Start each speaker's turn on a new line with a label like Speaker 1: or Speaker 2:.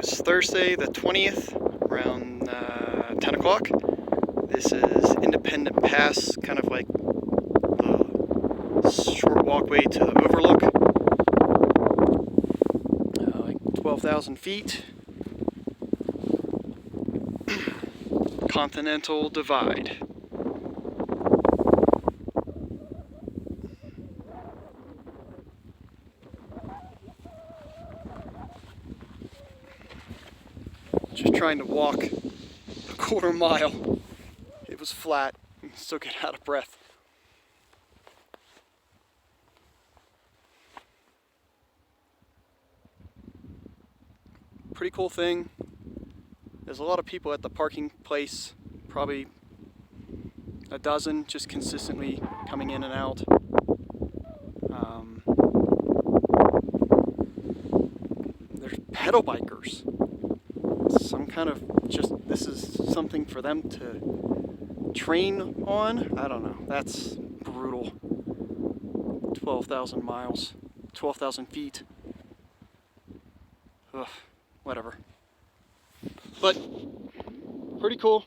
Speaker 1: was Thursday the 20th around 10 o'clock. This is Independent Pass, kind of like the short walkway to the overlook. Like 12,000 feet. Continental Divide. Just trying to walk a quarter mile. It was flat and still get out of breath. Pretty cool thing. There's a lot of people at the parking place, probably a dozen, just consistently coming in and out. There's pedal bikers. Some kind of this is something for them to train on. I don't know. That's brutal. 12,000 miles, 12,000 feet. Ugh, whatever. But pretty cool.